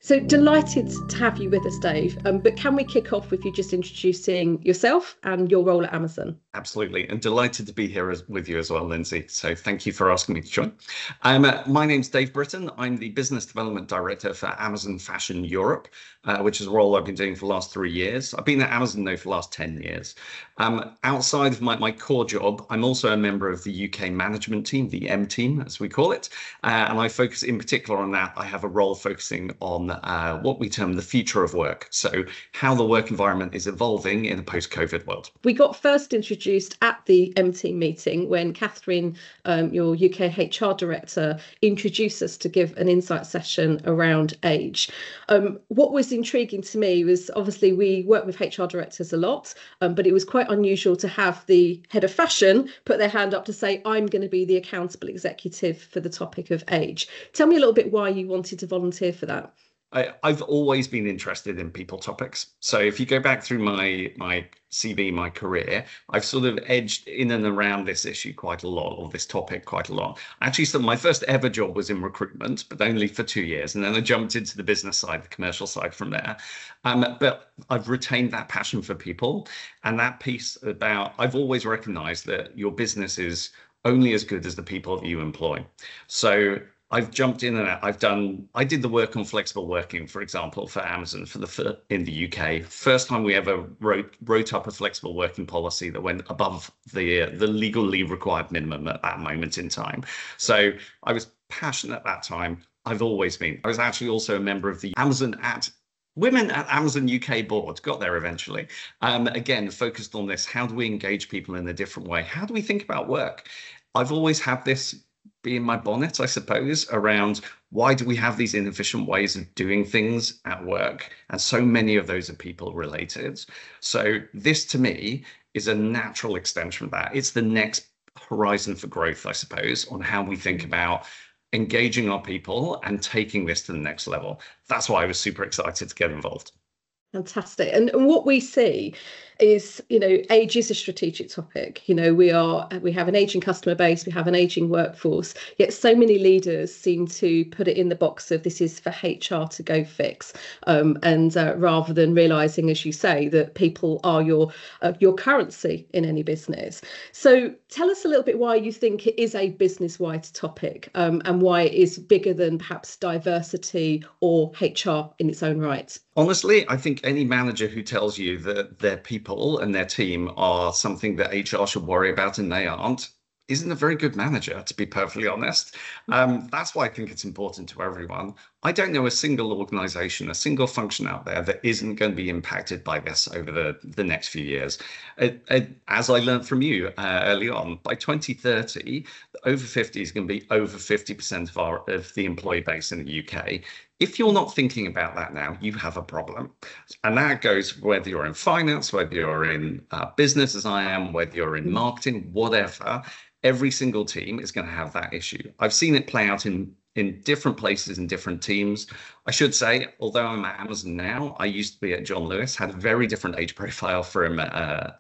So delighted to have you with us, Dave. But can we kick off with you just introducing yourself and your role at Amazon? Absolutely, and delighted to be here with you as well, Lindsay. So thank you for asking me to join. My name's Dave Britton. I'm the Business Development Director for Amazon Fashion Europe, which is a role I've been doing for the last 3 years. I've been at Amazon though for the last 10 years. Outside of my core job, I'm also a member of the UK management team, the M team, as we call it. And I focus in particular on that. I have a role focusing on what we term the future of work. So how the work environment is evolving in a post-COVID world. We got first introduced at the M team meeting when Catherine, your UK HR director, introduced us to give an insight session around age. What was intriguing to me was obviously we work with HR directors a lot, but it was quite unusual to have the head of fashion put their hand up to say, I'm going to be the accountable executive for the topic of age. Tell me a little bit why you wanted to volunteer for that. I've always been interested in people topics. So if you go back through my CV, my career, I've sort of edged in and around this issue quite a lot, or this topic quite a lot. Actually, so my first ever job was in recruitment, but only for 2 years. And then I jumped into the business side, the commercial side from there. But I've retained that passion for people and that piece about, I've always recognized that your business is only as good as the people that you employ. So I've jumped in and out. I did the work on flexible working, for example, for Amazon in the UK. First time we ever wrote up a flexible working policy that went above the legally required minimum at that moment in time. So I was passionate at that time. I've always been. I was actually also a member of the Women at Amazon UK board, got there eventually. Again, focused on this. How do we engage people in a different way? How do we think about work? I've always had this be in my bonnet, I suppose, around why do we have these inefficient ways of doing things at work? And so many of those are people related. So this to me is a natural extension of that. It's the next horizon for growth, I suppose, on how we think about engaging our people and taking this to the next level. That's why I was super excited to get involved. Fantastic. And what we see is, age is a strategic topic. We have an aging customer base, we have an aging workforce, yet so many leaders seem to put it in the box of this is for HR to go fix. And rather than realizing, as you say, that people are your currency in any business. So tell us a little bit why you think it is a business-wide topic, and why it is bigger than perhaps diversity or HR in its own right. Honestly, I think any manager who tells you that their people and their team are something that HR should worry about and they aren't, isn't a very good manager, to be perfectly honest. That's why I think it's important to everyone. I don't know a single organization, a single function out there that isn't going to be impacted by this over the next few years. As I learned from you early on, by 2030, over 50 is going to be over 50% of the employee base in the UK. If you're not thinking about that now, you have a problem. And that goes whether you're in finance, whether you're in business as I am, whether you're in marketing, whatever. Every single team is going to have that issue. I've seen it play out in different places in different teams. I should say, although I'm at Amazon now, I used to be at John Lewis, had a very different age profile from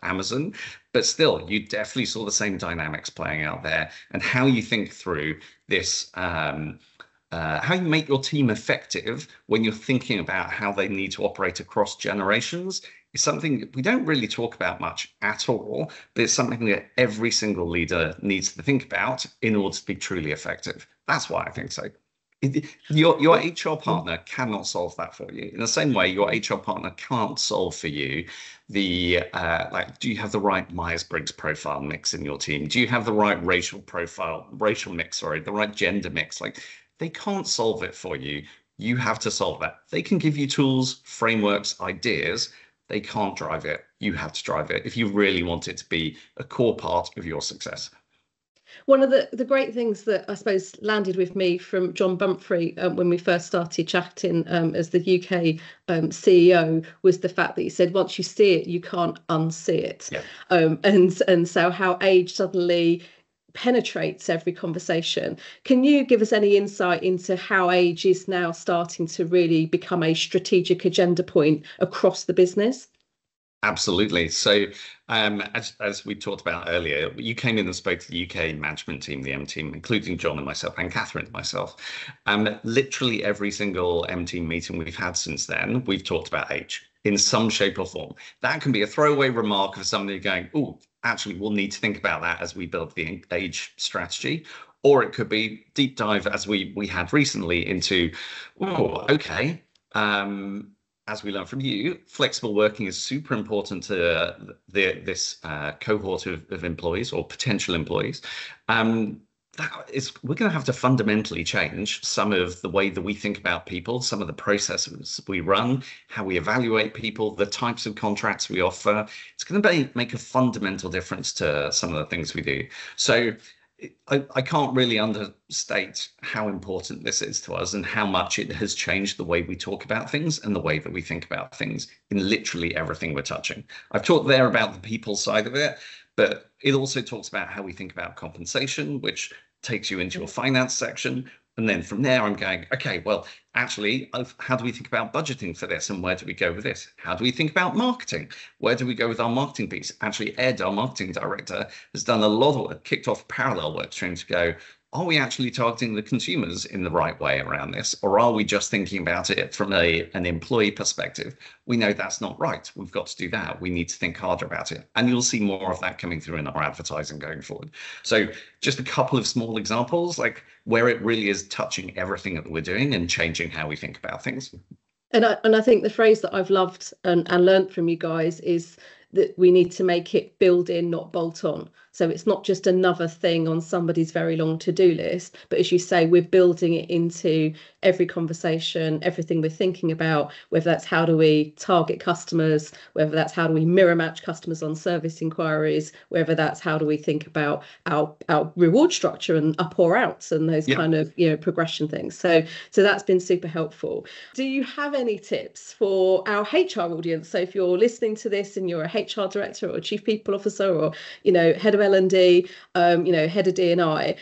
Amazon, but still, you definitely saw the same dynamics playing out there, and how you think through this, how you make your team effective when you're thinking about how they need to operate across generations is something we don't really talk about much at all, but it's something that every single leader needs to think about in order to be truly effective. That's why I think so. Your HR partner cannot solve that for you. In the same way, your HR partner can't solve for you do you have the right Myers-Briggs profile mix in your team? Do you have the right racial mix, the right gender mix? They can't solve it for you. You have to solve that. They can give you tools, frameworks, ideas. They can't drive it. You have to drive it if you really want it to be a core part of your success. One of the great things that I suppose landed with me from John Bumphrey when we first started chatting as the UK CEO was the fact that he said, once you see it, you can't unsee it. Yeah. And so how age suddenly penetrates every conversation. Can you give us any insight into how age is now starting to really become a strategic agenda point across the business? Absolutely. So, as we talked about earlier, you came in and spoke to the UK management team, the M team, including John and myself, and Catherine and myself. Literally every single M team meeting we've had since then, we've talked about age in some shape or form. That can be a throwaway remark of somebody going, "Oh, actually, we'll need to think about that as we build the age strategy." Or it could be deep dive, as we had recently, into, "Oh, okay. As we learned from you, flexible working is super important to this cohort of employees or potential employees. We're going to have to fundamentally change some of the way that we think about people, some of the processes we run, how we evaluate people, the types of contracts we offer. It's going to make a fundamental difference to some of the things we do. So I can't really understate how important this is to us and how much it has changed the way we talk about things and the way that we think about things in literally everything we're touching. I've talked there about the people side of it, but it also talks about how we think about compensation, which takes you into a finance section. And then from there, I'm going, okay, well, actually, how do we think about budgeting for this and where do we go with this? How do we think about marketing? Where do we go with our marketing piece? Actually, Ed, our marketing director, has done a lot of work, kicked off parallel work stream to go, are we actually targeting the consumers in the right way around this? Or are we just thinking about it from an employee perspective? We know that's not right. We've got to do that. We need to think harder about it. And you'll see more of that coming through in our advertising going forward. So just a couple of small examples, like where it really is touching everything that we're doing and changing how we think about things. And I think the phrase that I've loved and learned from you guys is that we need to make it build in, not bolt on. So it's not just another thing on somebody's very long to-do list, but as you say, we're building it into every conversation, everything we're thinking about, whether that's how do we target customers, whether that's how do we mirror match customers on service inquiries, whether that's how do we think about our reward structure and up or outs and those kind of progression things. So that's been super helpful. Do you have any tips for our HR audience? So if you're listening to this and you're a HR director or a chief people officer or head of L&D, head of D&I,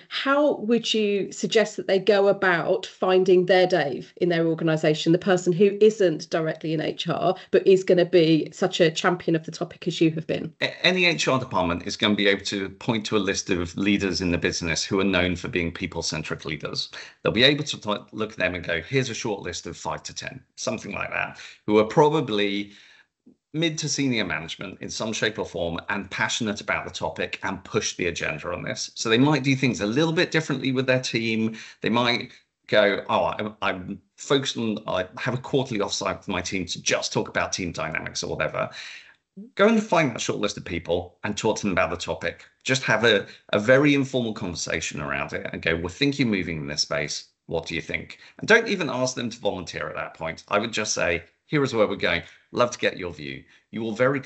how would you suggest that they go about finding their Dave in their organisation, the person who isn't directly in HR but is going to be such a champion of the topic as you have been? Any HR department is going to be able to point to a list of leaders in the business who are known for being people-centric leaders. They'll be able to look at them and go, here's a short list of 5 to 10, something like that, who are probably mid to senior management in some shape or form and passionate about the topic and push the agenda on this. So they might do things a little bit differently with their team. They might go, oh, I'm focused on, I have a quarterly offsite with my team to just talk about team dynamics or whatever. Go and find that short list of people and talk to them about the topic. Just have a very informal conversation around it and go, we think you're moving in this space. What do you think? And don't even ask them to volunteer at that point. I would just say, here is where we're going. Love to get your view. You will very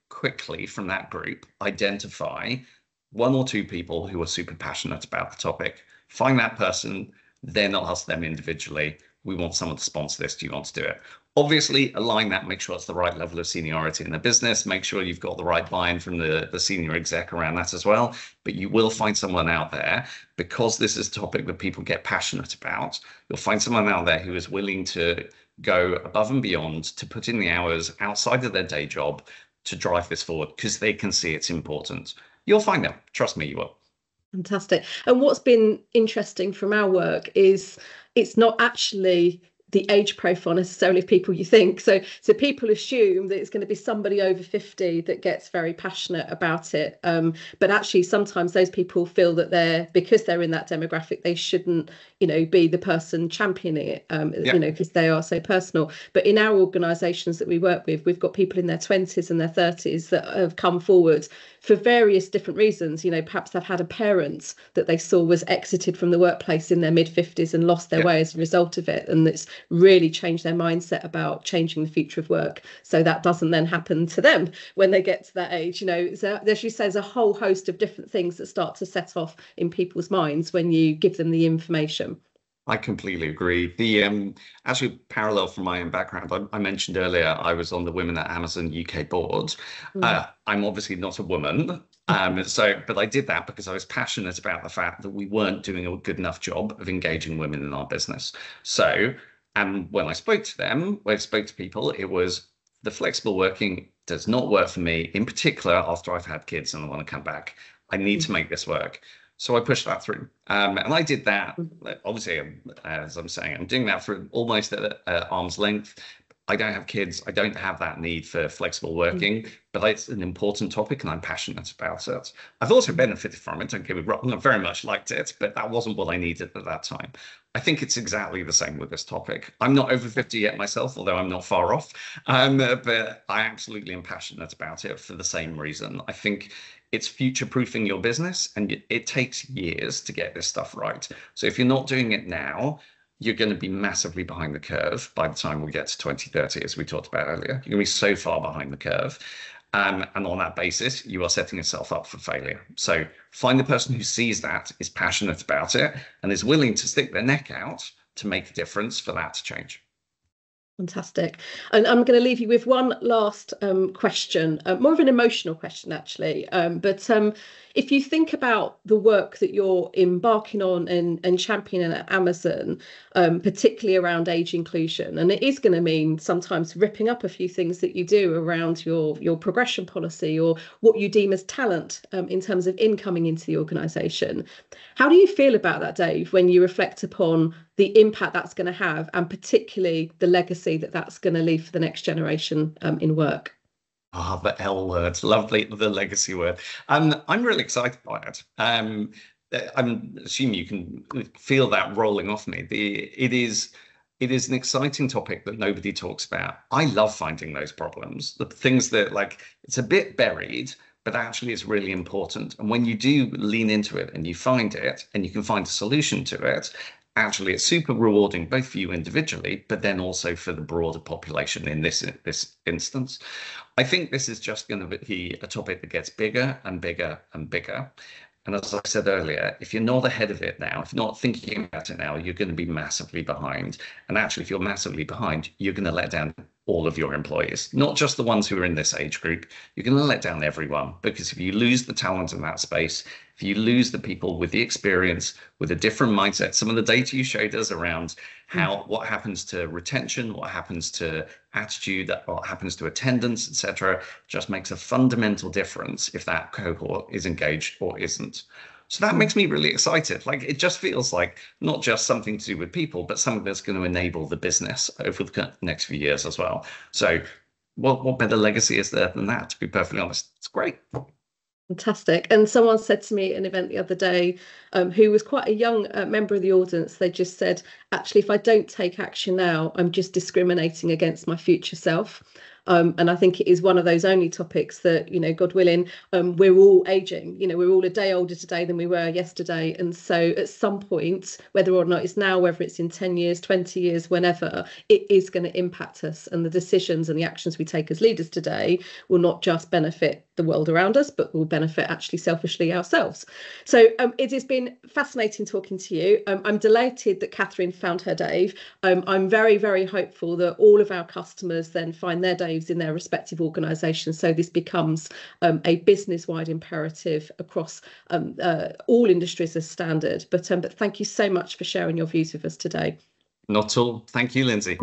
quickly from that group identify 1 or 2 people who are super passionate about the topic. Find that person, then ask them individually, we want someone to sponsor this. Do you want to do it? Obviously, align that, make sure it's the right level of seniority in the business, make sure you've got the right buy-in from the senior exec around that as well. But you will find someone out there, because this is a topic that people get passionate about, you'll find someone out there who is willing to go above and beyond, to put in the hours outside of their day job to drive this forward because they can see it's important. You'll find them. Trust me, you will. Fantastic. And what's been interesting from our work is it's not actually the age profile necessarily of people you think. So people assume that it's going to be somebody over 50 that gets very passionate about it. But actually, sometimes those people feel that because they're in that demographic, they shouldn't, be the person championing it, because they are so personal. But in our organisations that we work with, we've got people in their 20s and their 30s that have come forward for various different reasons. Perhaps they've had a parent that they saw was exited from the workplace in their mid-50s and lost their way as a result of it. And it's really changed their mindset about changing the future of work. So that doesn't then happen to them when they get to that age. So, as you say, there's a whole host of different things that start to set off in people's minds when you give them the information. I completely agree. The actually parallel from my own background, I mentioned earlier, I was on the Women at Amazon UK board. I'm obviously not a woman, but I did that because I was passionate about the fact that we weren't doing a good enough job of engaging women in our business. So, and when I spoke to them, when I spoke to people, it was the flexible working does not work for me, in particular after I've had kids and I want to come back. I need to make this work. So I pushed that through. And I did that, obviously, as I'm saying, I'm doing that for almost at arm's length. I don't have kids. I don't have that need for flexible working, but it's an important topic and I'm passionate about it. I've also benefited from it, don't get me wrong. I very much liked it, but that wasn't what I needed at that time. I think it's exactly the same with this topic. I'm not over 50 yet myself, although I'm not far off, but I absolutely am passionate about it for the same reason. I think it's future-proofing your business, and it takes years to get this stuff right. So if you're not doing it now, you're going to be massively behind the curve by the time we get to 2030, as we talked about earlier. You're going to be so far behind the curve. And on that basis, you are setting yourself up for failure. So find the person who sees that, is passionate about it, and is willing to stick their neck out to make a difference for that to change. Fantastic. And I'm going to leave you with one last question, more of an emotional question, actually. But if you think about the work that you're embarking on and championing at Amazon, particularly around age inclusion, and it is going to mean sometimes ripping up a few things that you do around your progression policy or what you deem as talent in terms of incoming into the organisation. How do you feel about that, Dave, when you reflect upon the impact that's going to have, and particularly the legacy that that's going to leave for the next generation in work? Ah, the L word, lovely, the legacy word. I'm really excited by it. I'm assuming you can feel that rolling off me. It is an exciting topic that nobody talks about. I love finding those problems, the things that, like, it's a bit buried, but actually it's really important. And when you do lean into it and you find it and you can find a solution to it, actually it's super rewarding, both for you individually, but then also for the broader population in this instance. I think this is just going to be a topic that gets bigger and bigger and bigger. And as I said earlier, if you're not ahead of it now, if you're not thinking about it now, you're going to be massively behind. And actually, if you're massively behind, you're going to let down all of your employees, not just the ones who are in this age group. You're going to let down everyone, because if you lose the talent in that space, if you lose the people with the experience, with a different mindset, some of the data you showed us around what happens to retention, what happens to attitude, what happens to attendance, etc., just makes a fundamental difference if that cohort is engaged or isn't. So that makes me really excited. Like, it just feels like not just something to do with people, but something that's going to enable the business over the next few years as well. So what better legacy is there than that, to be perfectly honest? It's great. Fantastic. And someone said to me at an event the other day, who was quite a young member of the audience, they just said, actually, if I don't take action now, I'm just discriminating against my future self. And I think it is one of those only topics that, God willing, we're all aging. We're all a day older today than we were yesterday. And so at some point, whether or not it's now, whether it's in 10 years, 20 years, whenever, it is going to impact us. And the decisions and the actions we take as leaders today will not just benefit the world around us, but will benefit actually selfishly ourselves. So it has been fascinating talking to you. I'm delighted that Catherine found her Dave. I'm very, very hopeful that all of our customers then find their Daves in their respective organisations. So this becomes a business-wide imperative across all industries as standard. But thank you so much for sharing your views with us today. Not at all. Thank you, Lindsay.